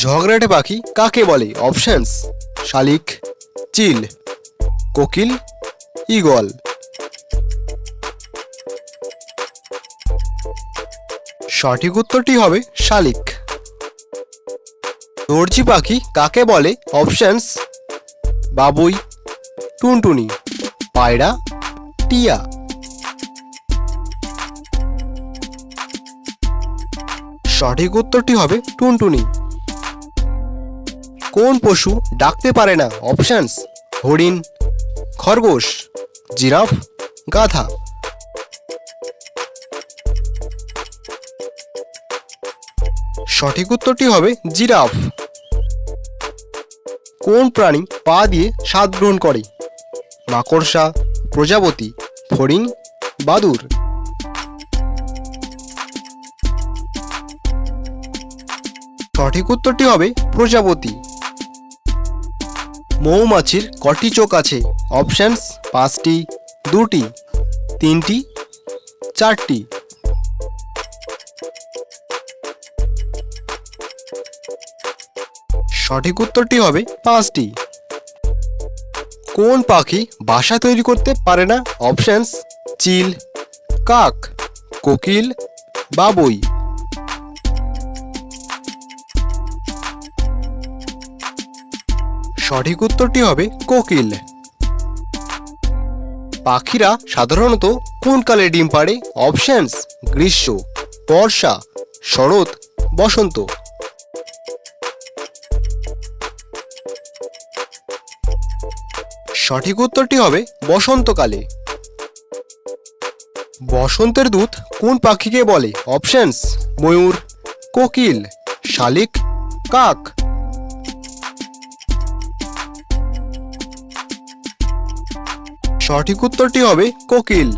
ঝগড়াটে পাখি কাকে বলে? অপশনস: শালিক, চিল, কোকিল, ঈগল। সঠিক উত্তরটি হবে শালিক। দর্জি পাখি কাকে বলে? অপশনস: বাবুই, টুনটুনি, পায়রা, টিয়া। সঠিক উত্তরটি হবে টুনটুনি। কোন পশু ডাকতে পারে না? অপশনস: হরিণ, খরগোশ, জিরাফ, গাধা। সঠিক উত্তরটি হবে জিরাফ। কোন প্রাণী পা দিয়ে স্বাদ গ্রহণ করে? মাকড়সা, প্রজাপতি, ফড়িং, বাদুড়। সঠিক উত্তরটি হবে প্রজাপতি। মৌমাছির কটি চোখ আছে? অপশনস: 5টি, 2টি, 3টি, 4টি। সঠিক উত্তরটি হবে 5টি। কোন পাখি বাসা তৈরি করতে পারে না? অপশনস: চিল, কাক, কোকিল, বাবুই। সঠিক উত্তরটি হবে কোকিল। পাখিরা সাধারণত কোন কালে ডিম পাড়ে? অপশনস: গ্রীষ্ম, বর্ষা, শরৎ, বসন্ত। সঠিক উত্তরটি হবে বসন্তকালে। বসন্তের দূত কোন পাখিকে বলে? অপশনস: ময়ূর, কোকিল, শালিক, কাক। সঠিক উত্তরটি হবে কোকিল।